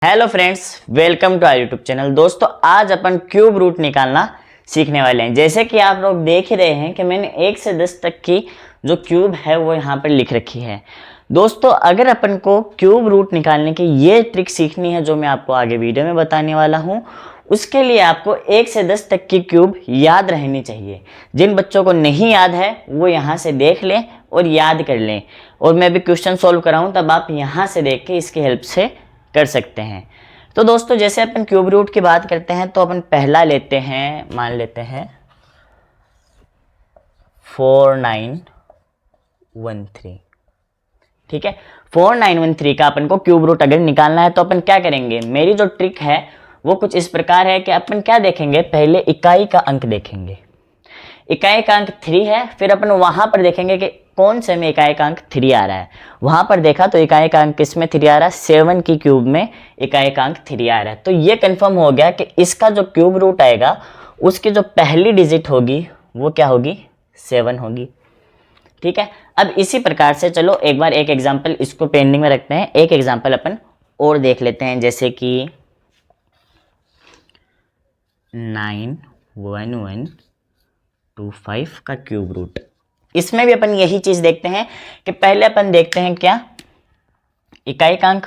Hello friends, welcome to our YouTube channel. दोस्तों, आज अपन cube root निकालना सीखने वाले हैं। जैसे कि आप लोग देख ही रहे हैं कि मैंने 1 से 10 तक की जो क्यूब है वो यहाँ पर लिख रखी है। दोस्तों, अगर अपन को क्यूब रूट निकालने की ये ट्रिक सीखनी है जो मैं आपको आगे वीडियो में बताने वाला हूँ, उसके लिए आपको 1 से 10 तक की क्यूब याद रहनी चाहिए। जिन बच्चों को नहीं याद है वो यहाँ से देख लें और याद कर लें, और मैं भी क्वेश्चन सॉल्व कराऊँ तब आप यहाँ से देख के इसकी हेल्प से कर सकते हैं। तो दोस्तों, जैसे अपन क्यूब रूट की बात करते हैं तो अपन पहला लेते हैं, मान लेते हैं 4913। ठीक है, 4913 का अपन को क्यूब रूट अगर निकालना है तो अपन क्या करेंगे, मेरी जो ट्रिक है वो कुछ इस प्रकार है कि अपन क्या देखेंगे, पहले इकाई का अंक देखेंगे। इकाई का अंक 3 है, फिर अपन वहां पर देखेंगे कि कौन से में इकाई का अंक 3 आ रहा है। वहां पर देखा तो इकाई का अंक किस में 3 आ रहा है, 7 की क्यूब में इकाई का अंक 3 आ रहा है। तो ये कंफर्म हो गया कि इसका जो क्यूब रूट आएगा उसकी जो पहली डिजिट होगी वो क्या होगी, 7 होगी। ठीक है, अब इसी प्रकार से चलो एक बार एक एग्जाम्पल इसको पेंडिंग में रखते हैं, एक एग्जाम्पल अपन और देख लेते हैं। जैसे कि 91125 का क्यूब रूट। इसमें भी अपन यही चीज देखते हैं कि पहले अपन देखते हैं क्या, इकाई का अंक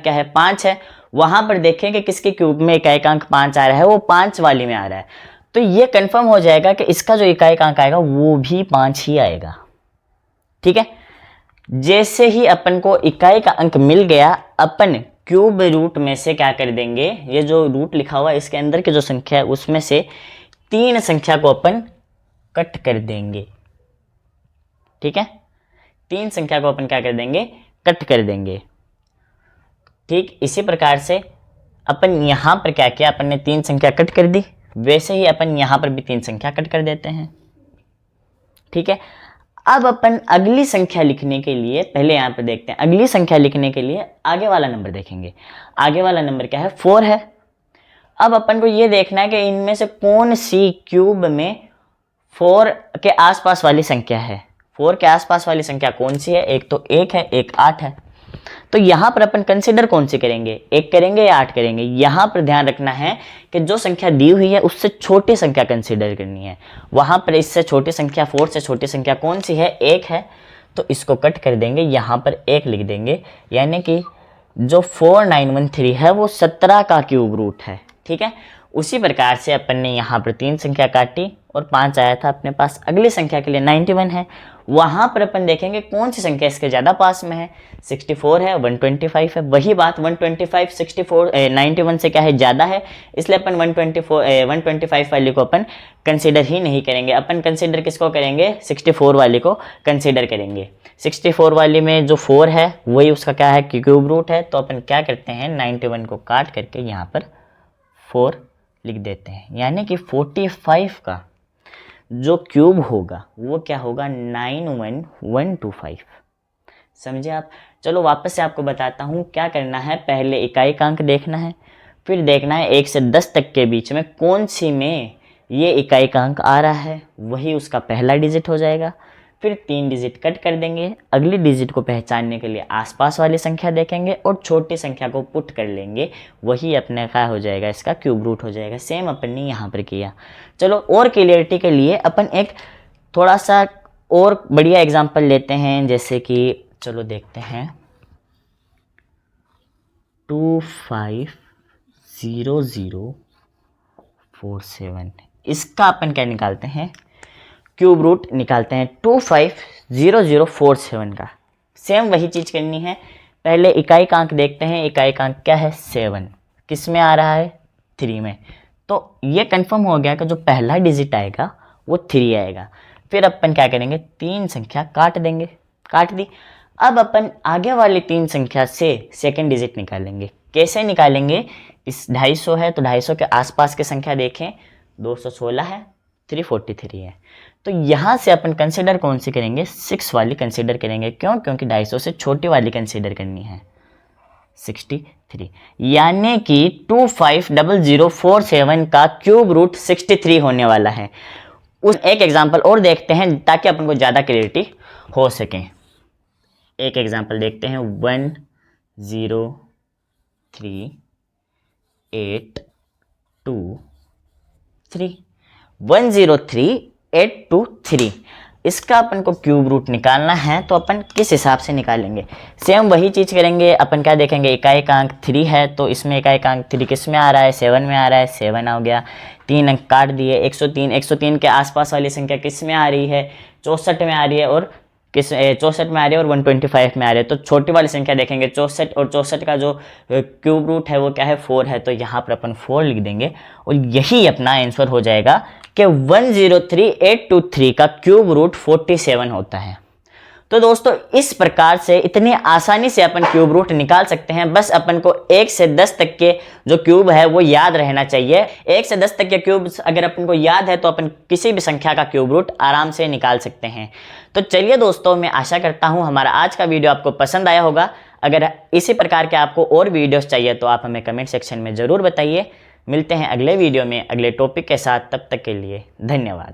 क्या है, 5 है। वहां पर देखें कि किसके क्यूब में इकाई का अंक 5 आ रहा है, वो 5 वाली में आ रहा है। तो ये कंफर्म हो जाएगा कि इसका जो इकाई का अंक आएगा वो भी 5 ही आएगा। ठीक है, जैसे ही अपन को इकाई का अंक मिल गया, अपन क्यूब रूट में से क्या कर देंगे, ये जो रूट लिखा हुआ है इसके अंदर की जो संख्या है उसमें से 3 संख्या को अपन कट कर देंगे। ठीक है, 3 संख्या को अपन क्या कर देंगे, कट कर देंगे। ठीक, इसी प्रकार से अपन यहां पर क्या किया, अपन ने 3 संख्या कट कर दी, वैसे ही अपन यहां पर भी 3 संख्या कट कर देते हैं। ठीक है, अब अपन अगली संख्या लिखने के लिए पहले यहां पर देखते हैं, अगली संख्या लिखने के लिए आगे वाला नंबर देखेंगे। आगे वाला नंबर क्या है, 4 है। अब अपन को ये देखना है कि इनमें से कौन सी क्यूब में 4 के आसपास वाली संख्या है। 4 के आसपास वाली संख्या कौन सी है, एक तो 1 है, एक 8 है। तो यहां पर अपन कंसीडर कौन सी करेंगे, 1 करेंगे या 8 करेंगे। यहां पर ध्यान रखना है कि जो संख्या दी हुई है उससे छोटी संख्या कंसीडर करनी है। वहां पर इससे छोटी संख्या, 4 से छोटी संख्या कौन सी है, 1 है। तो इसको कट कर देंगे, यहां पर 1 लिख देंगे, यानी कि जो 4913 है वो 17 का क्यूब रूट है। ठीक है, उसी प्रकार से अपन ने यहाँ पर 3 संख्या काटी और 5 आया था अपने पास। अगली संख्या के लिए 91 है, वहां पर अपन देखेंगे कौन सी संख्या इसके ज़्यादा पास में है, 64 है, 125 है। वही बात, 125 64 91 से क्या है, ज़्यादा है, इसलिए अपन 125 वाली को अपन कंसीडर ही नहीं करेंगे। अपन कंसीडर किसको करेंगे, 64 वाली को कंसीडर करेंगे। 64 वाली में जो 4 है वही उसका क्या है, क्यूब रूट है। तो अपन क्या करते हैं, 91 को काट करके यहाँ पर 4 लिख देते हैं, यानी कि 45 का जो क्यूब होगा वो क्या होगा, 91125। समझे आप। चलो वापस से आपको बताता हूँ क्या करना है। पहले इकाई का अंक देखना है, फिर देखना है 1 से 10 तक के बीच में कौन सी में ये इकाई का अंक आ रहा है, वही उसका पहला डिजिट हो जाएगा। फिर 3 डिजिट कट कर देंगे, अगली डिजिट को पहचानने के लिए आसपास वाली संख्या देखेंगे और छोटी संख्या को पुट कर लेंगे, वही अपने क्या हो जाएगा, इसका क्यूब रूट हो जाएगा। सेम अपन ने यहाँ पर किया। चलो और क्लियरिटी के लिए अपन एक थोड़ा सा और बढ़िया एग्जांपल लेते हैं। जैसे कि चलो देखते हैं 250047, इसका अपन क्या निकालते हैं, क्यूब रूट निकालते हैं 250047 का। सेम वही चीज़ करनी है, पहले इकाई का अंक देखते हैं। इकाई का अंक क्या है, 7, किस में आ रहा है, 3 में। तो ये कंफर्म हो गया कि जो पहला डिजिट आएगा वो 3 आएगा। फिर अपन क्या करेंगे, 3 संख्या काट देंगे, काट दी। अब अपन आगे वाली 3 संख्या से सेकेंड डिजिट निकालेंगे। कैसे निकालेंगे, इस 250 है तो 250 के आसपास की संख्या देखें, 216 है, 343 है। तो यहाँ से अपन कंसीडर कौन सी करेंगे, 6 वाली कंसीडर करेंगे। क्यों, क्योंकि 250 से छोटी वाली कंसीडर करनी है, 63। यानी कि 250047 का क्यूब रूट 63 होने वाला है। उस एक एग्जाम्पल और देखते हैं ताकि अपन को ज़्यादा क्लियरिटी हो सके। एक एग्जाम्पल देखते हैं, 10 3 8 2 3 103,823। इसका अपन को क्यूब रूट निकालना है तो अपन किस हिसाब से निकालेंगे? सेम वही चीज़ करेंगे। अपन क्या देखेंगे, इकाएकांक 3 है तो इसमें इकाएकांक 3 किस में आ रहा है? 7 में आ रहा है। 7 हो गया, 3 अंक काट दिए। 103 के आसपास वाली संख्या किस में आ रही है? 64 में आ रही है और 64 में आ रही है और 125 में आ रही है। तो छोटी वाली संख्या देखेंगे 64, और 64 का जो क्यूब रूट है वो क्या है? 4 है। तो यहाँ पर अपन 4 लिख देंगे और यही अपना आंसर हो जाएगा कि 103,823 का क्यूब रूट 47 होता है। तो दोस्तों इस प्रकार से इतनी आसानी से अपन क्यूब रूट निकाल सकते हैं। बस अपन को 1 से 10 तक के जो क्यूब है वो याद रहना चाहिए। 1 से 10 तक के क्यूब अगर अपन को याद है तो अपन किसी भी संख्या का क्यूब रूट आराम से निकाल सकते हैं। तो चलिए दोस्तों, मैं आशा करता हूँ हमारा आज का वीडियो आपको पसंद आया होगा। अगर इसी प्रकार के आपको और वीडियोस चाहिए तो आप हमें कमेंट सेक्शन में ज़रूर बताइए। मिलते हैं अगले वीडियो में अगले टॉपिक के साथ। तब तक के लिए धन्यवाद।